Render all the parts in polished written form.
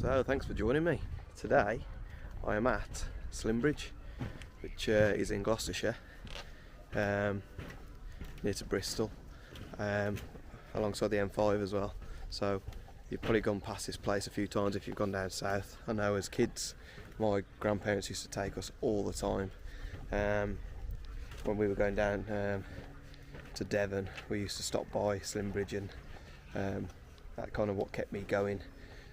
So thanks for joining me. Today I am at Slimbridge, which is in Gloucestershire, near to Bristol, alongside the M5 as well. So you've probably gone past this place a few times if you've gone down south. I know as kids my grandparents used to take us all the time. When we were going down to Devon, we used to stop by Slimbridge, and that kind of what kept me going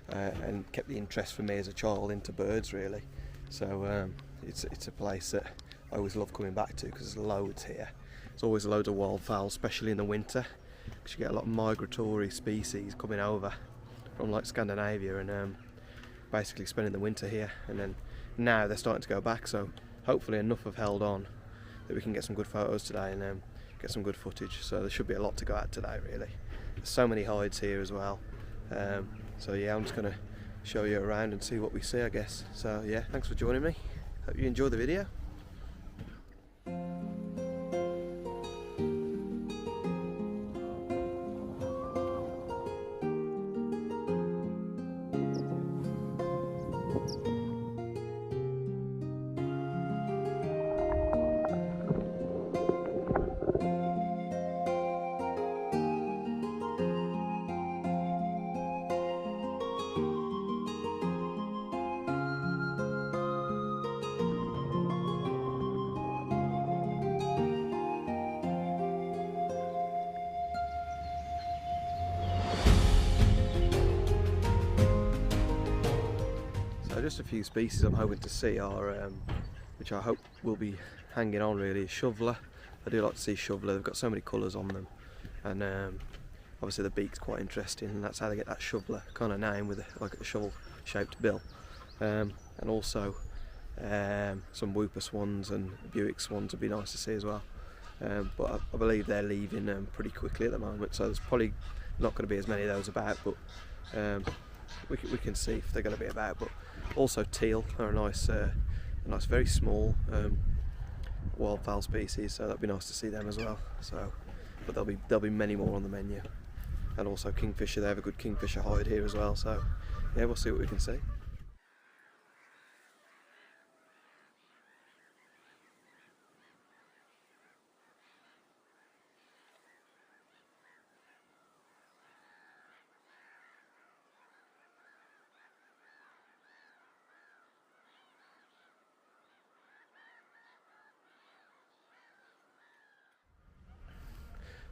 and kept the interest for me as a child into birds, really. So it's a place that I always love coming back to because there's loads here. There's always loads of wildfowl, especially in the winter, because you get a lot of migratory species coming over from like Scandinavia and basically spending the winter here. And then now they're starting to go back, so hopefully enough have held on that we can get some good photos today and get some good footage. So there should be a lot to go at today, really. There's so many hides here as well. So yeah, I'm just going to show you around and see what we see, I guess. So yeah, thanks for joining me. Hope you enjoy the video. Just a few species I'm hoping to see are, which I hope will be hanging on really, is shoveler. I do like to see shoveler, they've got so many colours on them, and obviously the beak's quite interesting, and that's how they get that shoveler kind of name with like a shovel shaped bill. And also some whooper swans and Buick swans would be nice to see as well. But I believe they're leaving pretty quickly at the moment, so there's probably not going to be as many of those about, but we can see if they're going to be about. But also teal are a nice very small wildfowl species, so that'd be nice to see them as well. So, but there'll be many more on the menu, and also kingfisher. They have a good kingfisher hide here as well. So yeah, we'll see what we can see.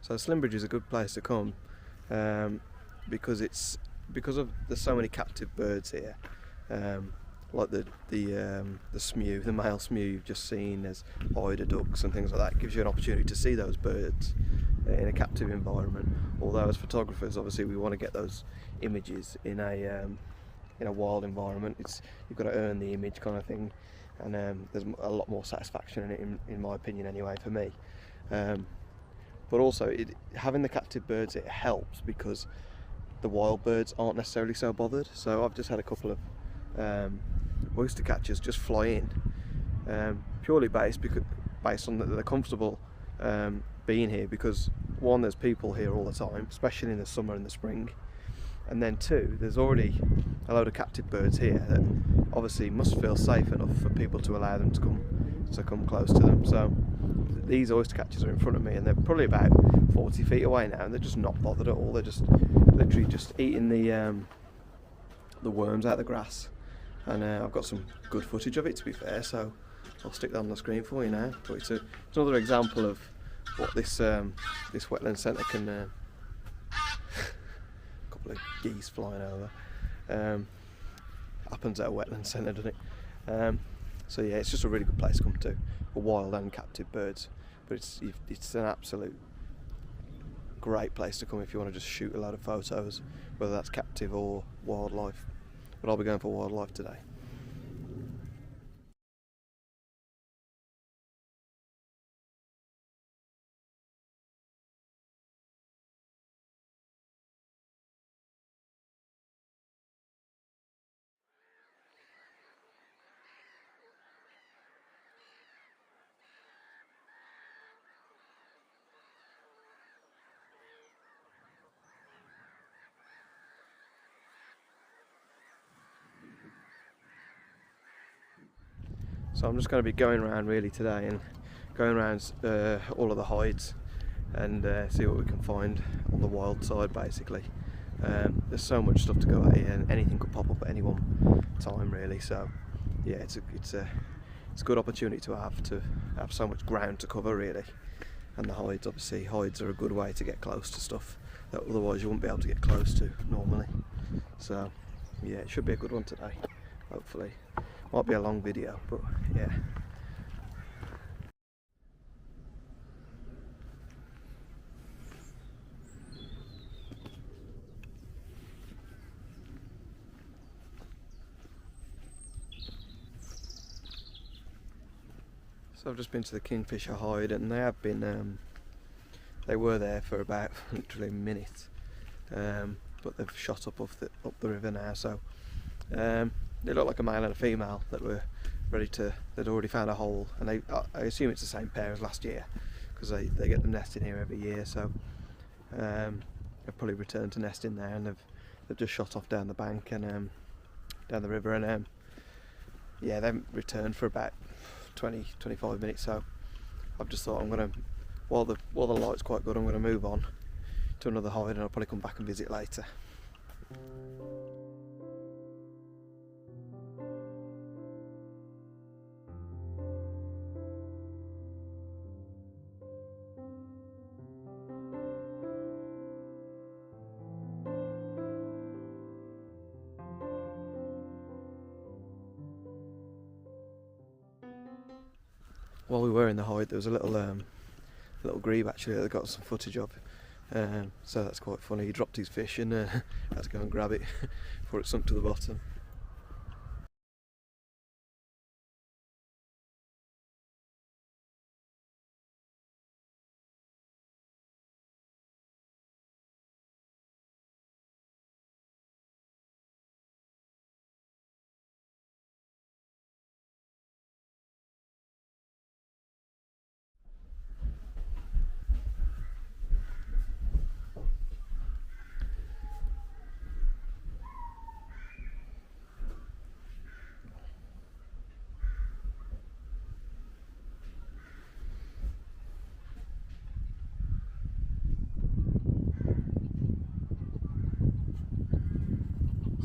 So Slimbridge is a good place to come because of there's so many captive birds here, like the smew, the male smew you've just seen. There's eider ducks and things like that. It gives you an opportunity to see those birds in a captive environment. Although as photographers, obviously we want to get those images in a wild environment. You've got to earn the image kind of thing, and there's a lot more satisfaction in it, in my opinion anyway, for me. But also, having the captive birds, it helps because the wild birds aren't necessarily so bothered. So I've just had a couple of oyster catchers just fly in, purely based on that they're comfortable being here, because one, there's people here all the time, especially in the summer and the spring, and then two, there's already a load of captive birds here that obviously must feel safe enough for people to allow them to come close to them. So these oyster catchers are in front of me, and they're probably about 40 feet away now, and they're just not bothered at all. They're just literally just eating the worms out of the grass, and I've got some good footage of it, to be fair, so I'll stick that on the screen for you now. But it's another example of what this wetland centre can. A couple of geese flying over. Happens at a wetland centre, doesn't it? So yeah, it's just a really good place to come to for wild and captive birds. But it's an absolute great place to come if you want to just shoot a load of photos, whether that's captive or wildlife. But I'll be going for wildlife today. So I'm just going to be going around really today and going around all of the hides and see what we can find on the wild side basically. There's so much stuff to go at here and anything could pop up at any one time really, so yeah, it's a good opportunity to have so much ground to cover really. And the hides, obviously, hides are a good way to get close to stuff that otherwise you wouldn't be able to get close to normally. So yeah, it should be a good one today, hopefully. Might be a long video, but yeah. So I've just been to the Kingfisher hide, and they have been they were there for about literally a minute, but they've shot up the river now. So they look like a male and a female that were ready to. They'd already found a hole, and I assume it's the same pair as last year because they get them nesting here every year. So they've probably returned to nesting there, and they've just shot off down the bank and down the river, and yeah, they haven't returned for about 20-25 minutes. So I've just thought I'm gonna, while the light's quite good, I'm gonna move on to another hide, and I'll probably come back and visit later. While we were in the hide, there was a little grebe actually that I got some footage of, so that's quite funny. He dropped his fish and had to go and grab it before it sunk to the bottom.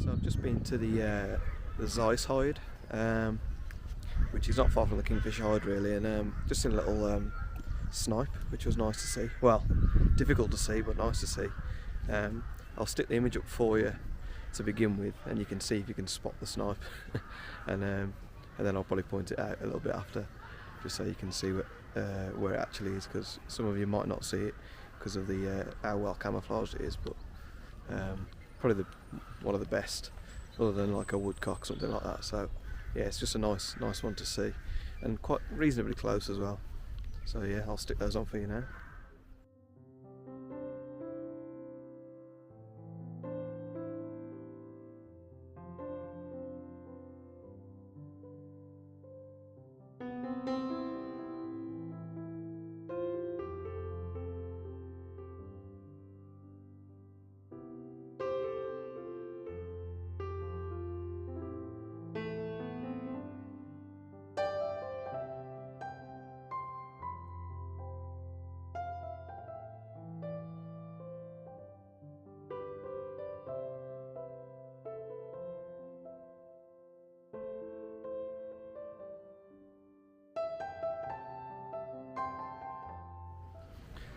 So I've just been to the Z6ii hide, which is not far from the Kingfisher hide really, and just seen a little snipe, which was nice to see. Well, difficult to see, but nice to see. I'll stick the image up for you to begin with, and you can see if you can spot the snipe, and then I'll probably point it out a little bit after, just so you can see where it actually is, because some of you might not see it because of how well camouflaged it is, but probably one of the best, other than like a woodcock, something like that. So yeah, it's just a nice one to see, and quite reasonably close as well. So yeah, I'll stick those on for you now.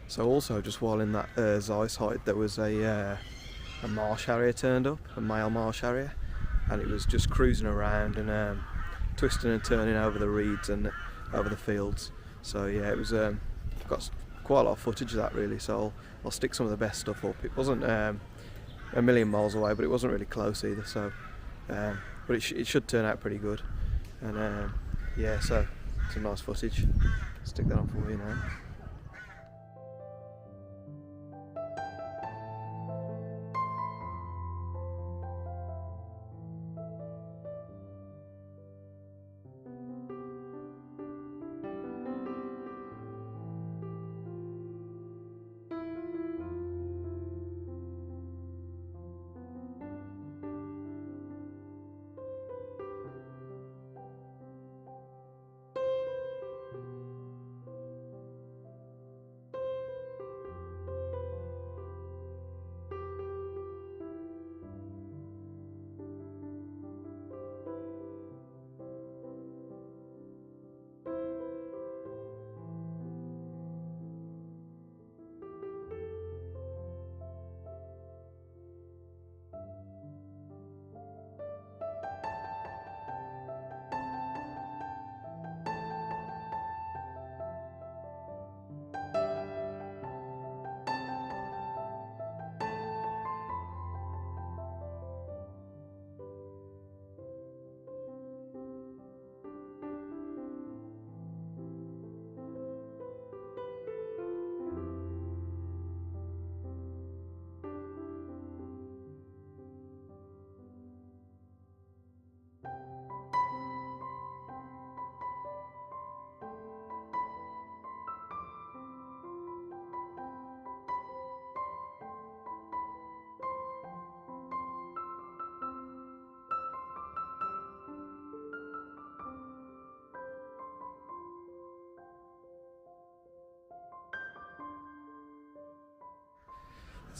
So also, just while in that Z6ii hide, there was a marsh harrier turned up, a male marsh harrier, and it was just cruising around and twisting and turning over the reeds and over the fields. So yeah, it was got quite a lot of footage of that really. So I'll stick some of the best stuff up. It wasn't a million miles away, but it wasn't really close either. So, but it should turn out pretty good. And yeah, so some nice footage. Stick that on for you now.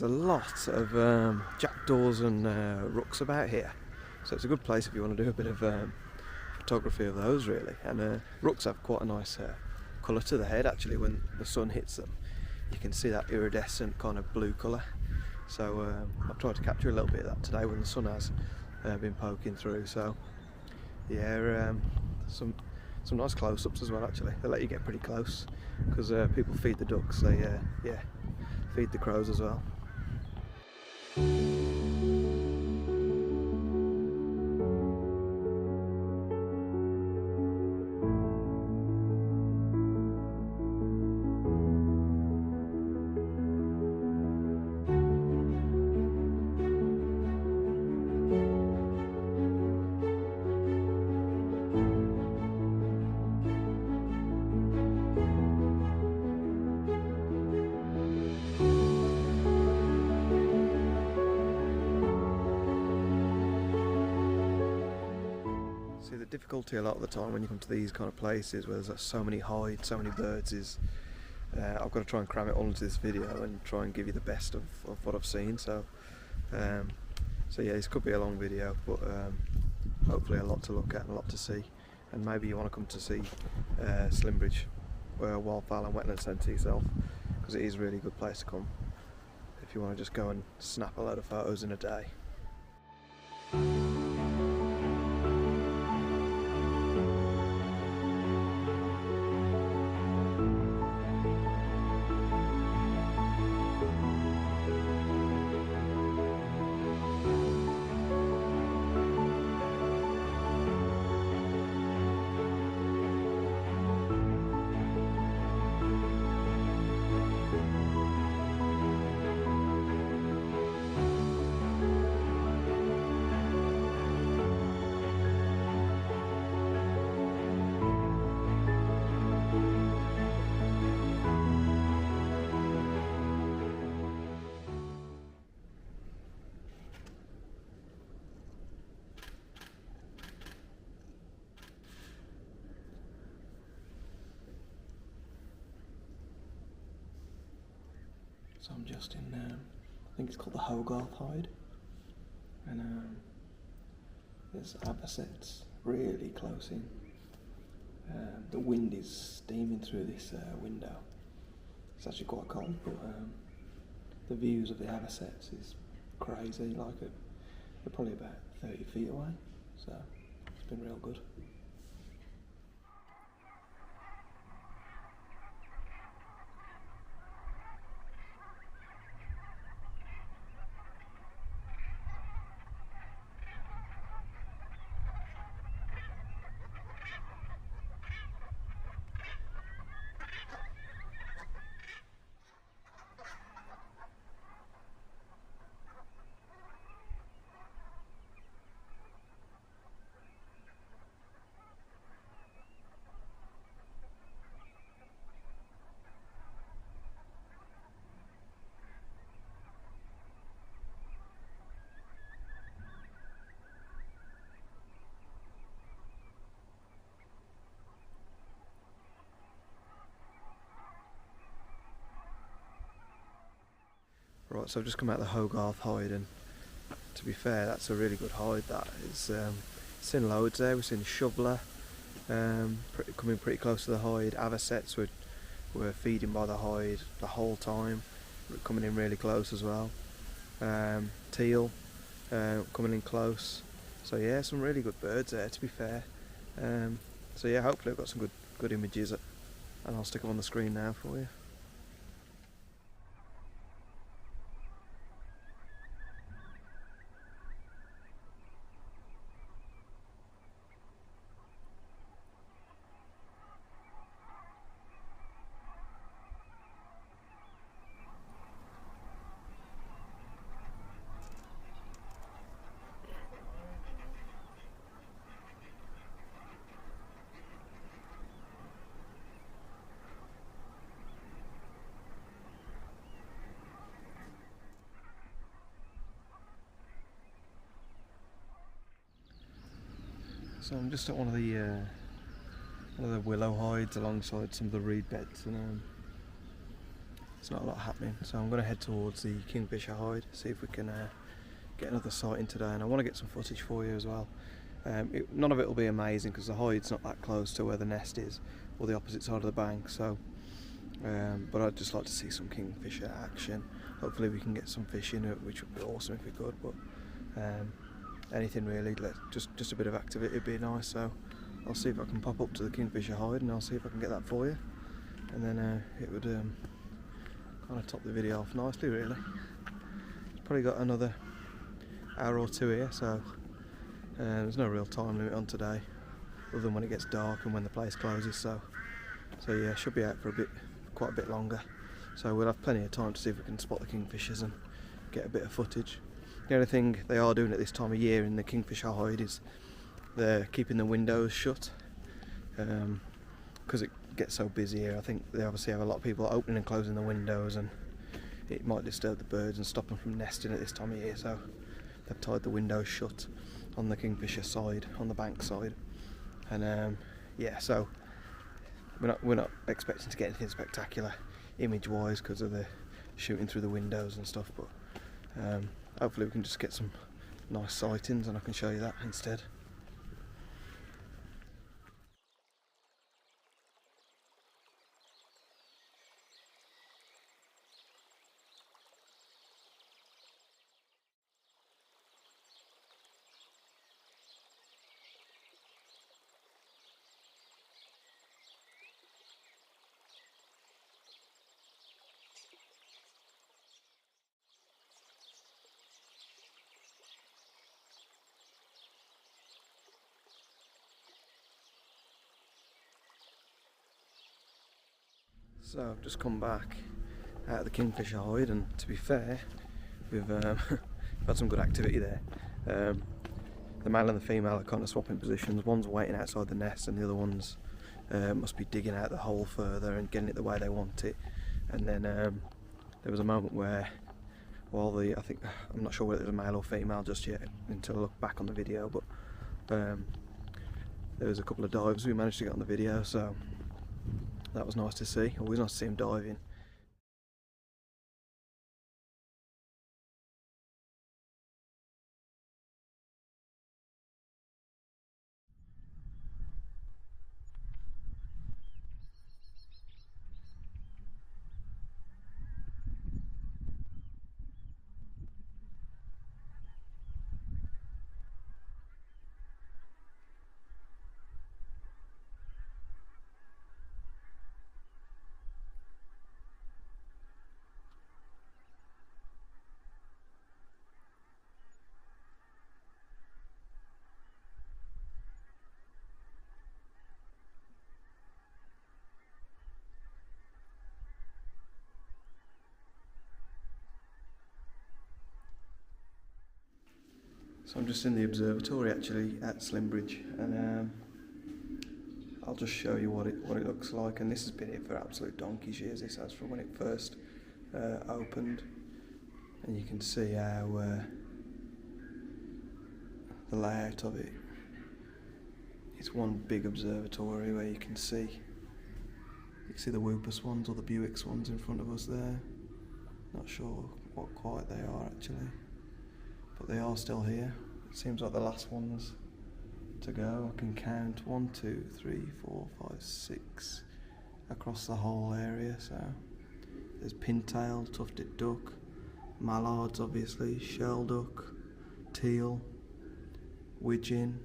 There's a lot of jackdaws and rooks about here, so it's a good place if you want to do a bit of photography of those really. And rooks have quite a nice colour to the head actually when the sun hits them. You can see that iridescent kind of blue colour. So I've tried to capture a little bit of that today when the sun has been poking through. So yeah, some nice close-ups as well actually. They let you get pretty close because people feed the ducks. They yeah, feed the crows as well. The difficulty a lot of the time when you come to these kind of places where there's so many hides, so many birds is I've got to try and cram it all into this video and try and give you the best of what I've seen. So yeah, this could be a long video, but hopefully a lot to look at and a lot to see, and maybe you want to come to see Slimbridge Wildfowl and Wetlands Centre yourself, because it is a really good place to come if you want to just go and snap a load of photos in a day. So I'm just in, I think it's called the Hogarth Hide, and there's avocets really close in. The wind is steaming through this window. It's actually quite cold, but the views of the avocets is crazy. Like they're probably about 30 feet away, so it's been real good. Right, so I've just come out of the Hogarth Hide, and to be fair, that's a really good hide. That is, seen loads there. We've seen shoveler coming pretty close to the hide. Avocets were feeding by the hide the whole time, coming in really close as well. Teal coming in close. So yeah, some really good birds there, to be fair. So yeah, hopefully I've got some good images, and I'll stick them on the screen now for you. So I'm just at one of the willow hides alongside some of the reed beds, and there's not a lot happening. So I'm going to head towards the Kingfisher Hide, see if we can get another sighting today, and I want to get some footage for you as well. None of it will be amazing because the hide's not that close to where the nest is, or the opposite side of the bank, so but I'd just like to see some kingfisher action. Hopefully we can get some fish in it, which would be awesome if we could, but anything really, just a bit of activity would be nice. So I'll see if I can pop up to the Kingfisher Hide and I'll see if I can get that for you, and then it would kind of top the video off nicely really. It's probably got another hour or two here, so there's no real time limit on today other than when it gets dark and when the place closes, so yeah, should be out for quite a bit longer, so we'll have plenty of time to see if we can spot the kingfishers and get a bit of footage. The only thing they are doing at this time of year in the Kingfisher Hide is they're keeping the windows shut because it gets so busy here. I think they obviously have a lot of people opening and closing the windows, and it might disturb the birds and stop them from nesting at this time of year, so they've tied the windows shut on the Kingfisher side, on the bank side, and yeah, so we're not expecting to get anything spectacular image wise because of the shooting through the windows and stuff, but hopefully we can just get some nice sightings and I can show you that instead. So I've just come back out of the Kingfisher Hide, and to be fair, we've had some good activity there. The male and the female are kind of swapping positions. One's waiting outside the nest and the other one's must be digging out the hole further and getting it the way they want it. And then there was a moment where, I'm not sure whether it was a male or female just yet until I look back on the video, but there was a couple of dives we managed to get on the video, so that was nice to see. Always nice to see him diving. So I'm just in the observatory actually at Slimbridge, and I'll just show you what it looks like. And this has been here for absolute donkey's years. This has from when it first opened, and you can see how the layout of it. It's one big observatory where you can see the whooper swans or the Buick swans in front of us there. Not sure what quite they are actually, but they are still here. It seems like the last ones to go. I can count 1, 2, 3, 4, 5, 6 across the whole area. So there's pintail, tufted duck, mallards obviously, shelduck, teal, widgeon,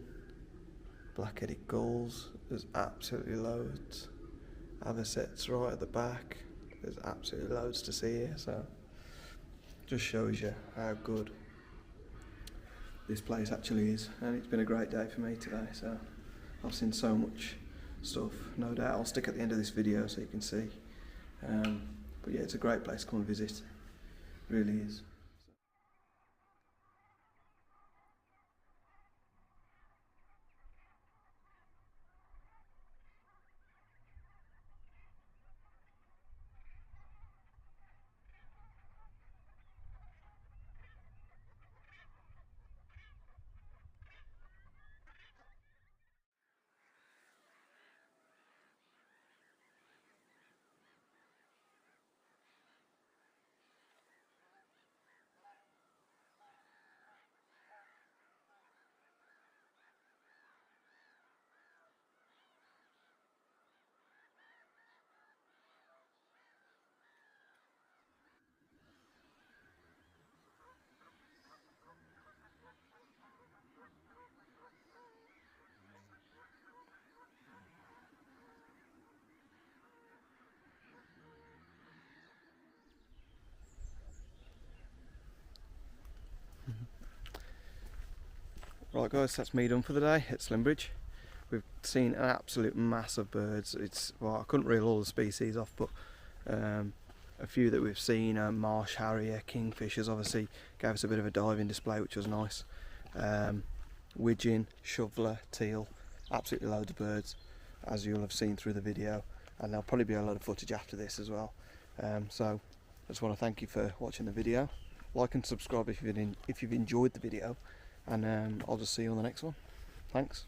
black-headed gulls. There's absolutely loads. Avocets right at the back. There's absolutely loads to see here, so just shows you how good this place actually is. And it's been a great day for me today, so I've seen so much stuff. No doubt I'll stick at the end of this video so you can see, but yeah, it's a great place to come and visit. It really is. Right guys, that's me done for the day at Slimbridge. We've seen an absolute mass of birds. Well, I couldn't reel all the species off, but a few that we've seen, marsh harrier, kingfishers obviously gave us a bit of a diving display, which was nice. Widgeon, shoveler, teal, absolutely loads of birds, as you'll have seen through the video, and there'll probably be a lot of footage after this as well. So I just want to thank you for watching the video. Like and subscribe if you've enjoyed the video, and I'll just see you on the next one. Thanks.